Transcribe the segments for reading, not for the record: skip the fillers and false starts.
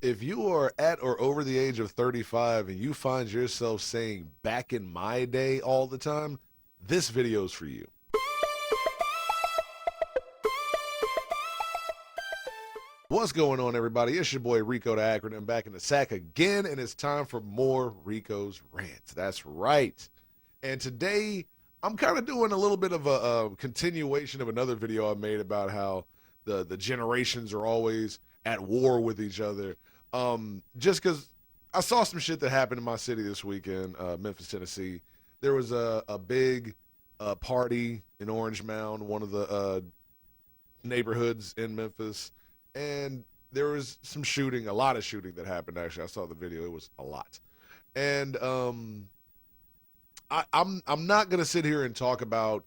If you are at or over the age of 35 and you find yourself saying back in my day all the time, this video's for you. What's going on, everybody? It's your boy Rico the Acronym back in the sack again, and it's time for more Rico's Rants. That's right. And today, I'm kind of doing a little bit of a continuation of another video I made about how the generations are always at war with each other. Just because I saw some shit that happened in my city this weekend, Memphis, Tennessee. There was a big party in Orange Mound, one of the neighborhoods in Memphis, and there was some shooting, a lot of shooting that happened. Actually, I saw the video; it was a lot. And I'm not gonna sit here and talk about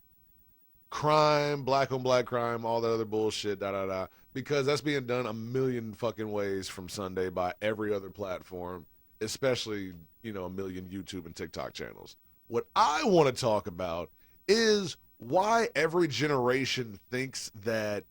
crime, black on black crime, all that other bullshit, da da da, because that's being done a million fucking ways from Sunday by every other platform, especially a million YouTube and TikTok channels. What I want to talk about is why every generation thinks that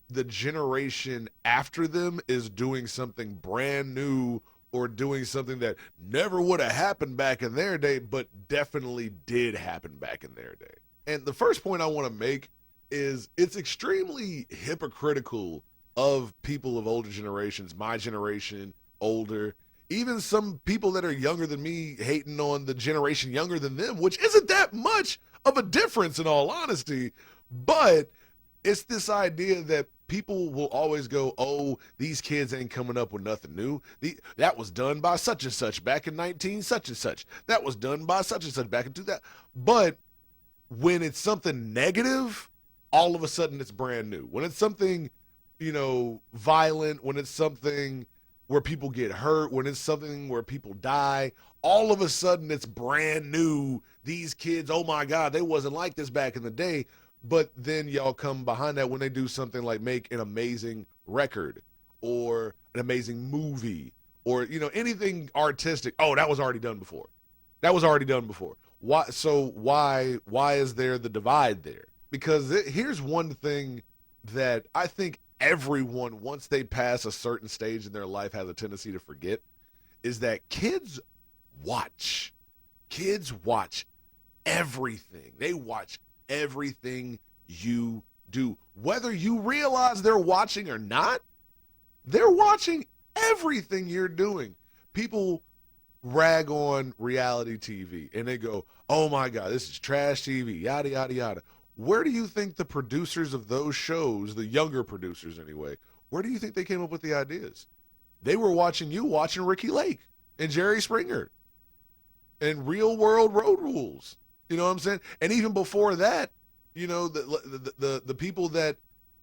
the generation after them is doing something brand new or doing something that never would have happened back in their day, but definitely did happen back in their day. And the first point I want to make is it's extremely hypocritical of people of older generations, my generation, older, even some people that are younger than me hating on the generation younger than them, which isn't that much of a difference in all honesty. But it's this idea that people will always go, oh, these kids ain't coming up with nothing new. That was done by such and such back in 19 such and such. That was done by such and such back in 2000. But when it's something negative, all of a sudden it's brand new. When it's something, violent, when it's something where people get hurt, when it's something where people die, all of a sudden it's brand new. These kids, oh my God, they wasn't like this back in the day. But then y'all come behind that when they do something like make an amazing record or an amazing movie or anything artistic. Oh, that was already done before. That was already done before. Why is there the divide there? Because here's one thing that I think everyone, once they pass a certain stage in their life, has a tendency to forget, is that watch. Kids watch everything. They watch everything you do. Whether you realize they're watching or not, they're watching everything you're doing. People rag on reality TV and they go, oh my God, this is trash TV, yada, yada, yada. Where do you think the producers of those shows, the younger producers anyway, where do you think they came up with the ideas? They were watching Ricky Lake and Jerry Springer and Real World Road Rules. You know what I'm saying? And even before that, the people that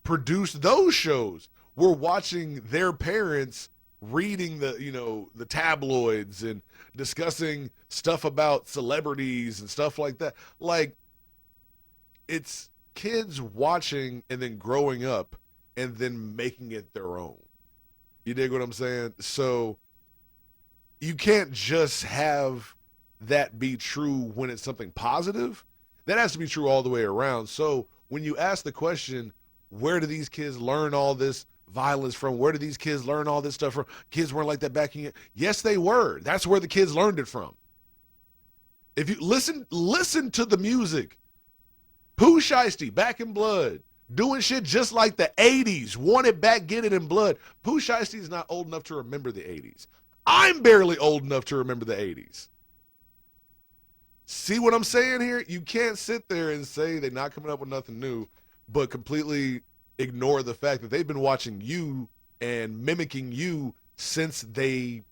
produced those shows were watching their parents reading the tabloids and discussing stuff about celebrities and stuff like that. Like, it's kids watching and then growing up and then making it their own. You dig what I'm saying? So you can't just have that be true when it's something positive. That has to be true all the way around. So when you ask the question, where do these kids learn all this violence from? Where do these kids learn all this stuff from? Kids weren't like that back in. Yes, they were. That's where the kids learned it from. If you listen to the music. Pooh Shiesty, Back in Blood, doing shit just like the 80s. Want it back, get it in blood. Pooh Shiesty is not old enough to remember the 80s. I'm barely old enough to remember the 80s. See what I'm saying here? You can't sit there and say they're not coming up with nothing new, but completely ignore the fact that they've been watching you and mimicking you since they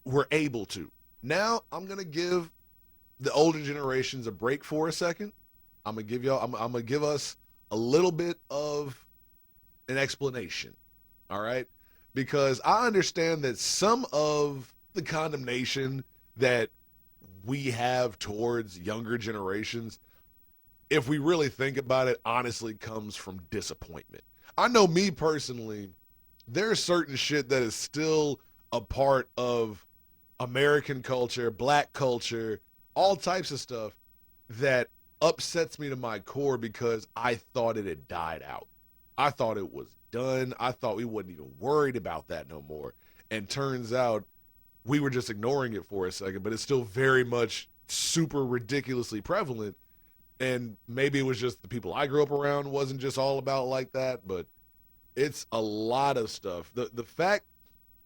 were able to. Now, I'm going to give the older generations a break for a second. I'm gonna give us a little bit of an explanation, all right? Because I understand that some of the condemnation that we have towards younger generations, if we really think about it, honestly comes from disappointment. I know me personally, there's certain shit that is still a part of American culture, black culture, all types of stuff that upsets me to my core because I thought it had died out. I thought it was done. I thought we wasn't even worried about that no more. And turns out we were just ignoring it for a second, but it's still very much super ridiculously prevalent. And maybe it was just the people I grew up around wasn't just all about like that, but it's a lot of stuff. The fact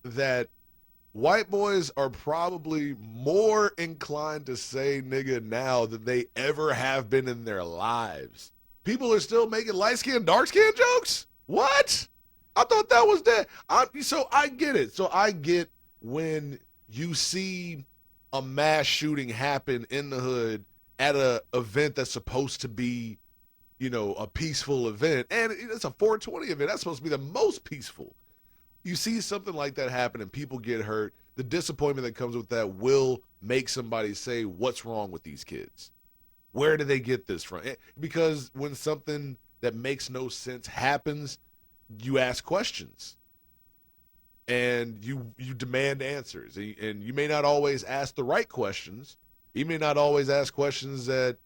that white boys are probably more inclined to say nigga now than they ever have been in their lives. People are still making light skin, dark skin jokes? What? I thought that was dead. So I get it. So I get when you see a mass shooting happen in the hood at a event that's supposed to be, a peaceful event, and it's a 420 event. That's supposed to be the most peaceful. You see something like that happen and people get hurt, the disappointment that comes with that will make somebody say, what's wrong with these kids? Where do they get this from? Because when something that makes no sense happens, you ask questions and you demand answers, and you may not always ask the right questions. You may not always ask questions that,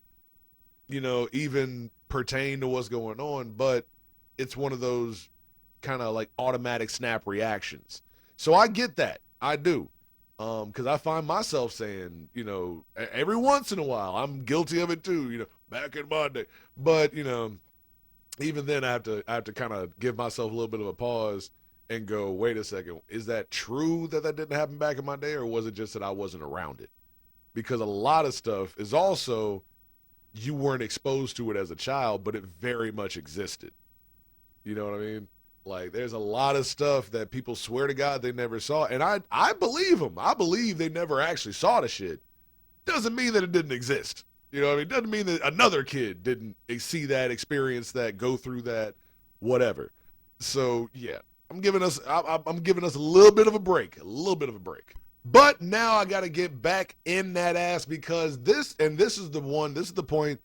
even pertain to what's going on, but it's one of those kind of like automatic snap reactions. So I get that. I do. Because I find myself saying, every once in a while, I'm guilty of it too, back in my day. But, even then I have to kind of give myself a little bit of a pause and go, wait a second, is that true that didn't happen back in my day, or was it just that I wasn't around it? Because a lot of stuff is also, you weren't exposed to it as a child, but it very much existed. You know what I mean? Like, there's a lot of stuff that people swear to God they never saw, and I believe them. I believe they never actually saw the shit. Doesn't mean that it didn't exist. You know what I mean? Doesn't mean that another kid didn't see that, experience that, go through that, whatever. So yeah, I'm giving us a little bit of a break, But now I got to get back in that ass, because this is the point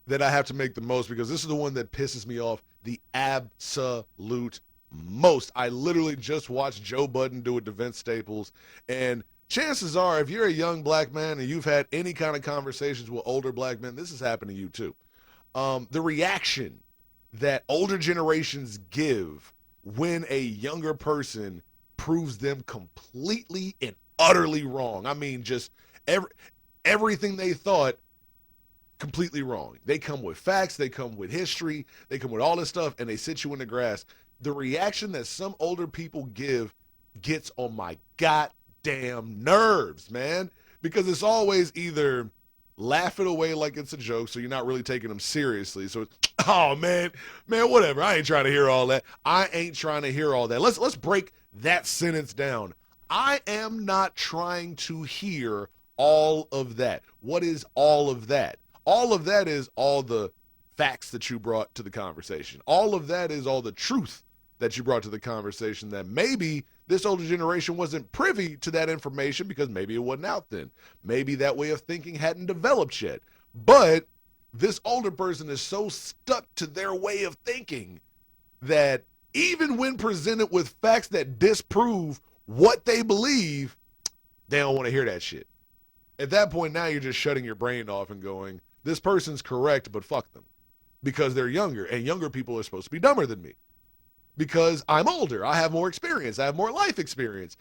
that I have to make the most, because this is the one that pisses me off the absolute most. I literally just watched Joe Budden do it to Vince Staples, and chances are, if you're a young black man and you've had any kind of conversations with older black men, this has happened to you too. The reaction that older generations give when a younger person proves them completely and utterly wrong. I mean, just everything they thought, completely wrong. They come with facts, they come with history, they come with all this stuff, and they sit you in the grass. The reaction that some older people give gets on my goddamn nerves, man, because it's always either laugh it away like it's a joke, so you're not really taking them seriously. So it's, oh man, whatever. I ain't trying to hear all that. Let's break that sentence down. I am not trying to hear all of that. What is all of that? All of that is all the facts that you brought to the conversation. All of that is all the truth that you brought to the conversation, that maybe this older generation wasn't privy to that information because maybe it wasn't out then. Maybe that way of thinking hadn't developed yet. But this older person is so stuck to their way of thinking that even when presented with facts that disprove what they believe, they don't want to hear that shit. At that point, now you're just shutting your brain off and going, this person's correct, but fuck them. Because they're younger, and younger people are supposed to be dumber than me. Because I'm older, I have more experience, I have more life experience.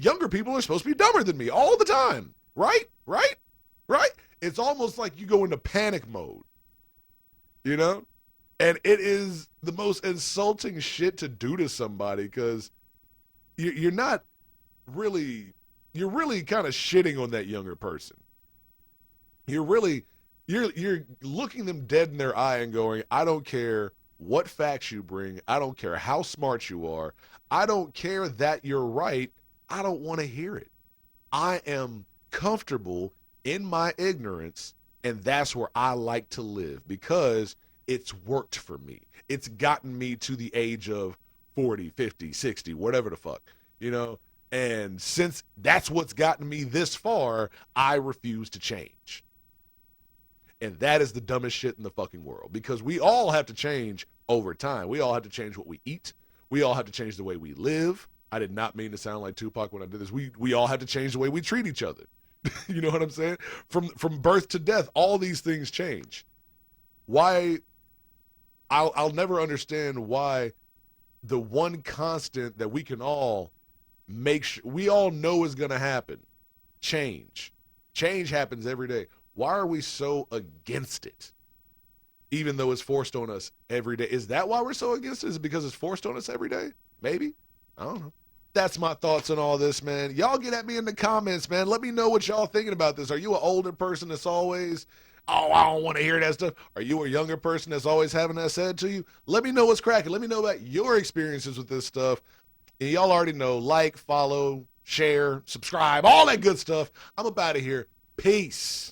Younger people are supposed to be dumber than me all the time. Right? It's almost like you go into panic mode. You know? And it is the most insulting shit to do to somebody, because you're really kind of shitting on that younger person. You're looking them dead in their eye and going, I don't care what facts you bring. I don't care how smart you are. I don't care that you're right. I don't want to hear it. I am comfortable in my ignorance, and that's where I like to live, because it's worked for me. It's gotten me to the age of 40, 50, 60, whatever the fuck, And since that's what's gotten me this far, I refuse to change. And that is the dumbest shit in the fucking world, because we all have to change over time. We all have to change what we eat. We all have to change the way we live. I did not mean to sound like Tupac when I did this. We all have to change the way we treat each other. You know what I'm saying? From birth to death, all these things change. Why? I'll never understand why the one constant that we can all make sure we all know is going to happen. Change happens every day. Why are we so against it? Even though it's forced on us every day. Is that why we're so against it? Is it because it's forced on us every day? Maybe. I don't know. That's my thoughts on all this, man. Y'all get at me in the comments, man. Let me know what y'all thinking about this. Are you an older person that's always, oh, I don't want to hear that stuff? Are you a younger person that's always having that said to you? Let me know what's cracking. Let me know about your experiences with this stuff. And y'all already know, like, follow, share, subscribe, all that good stuff. I'm up out of here. Peace.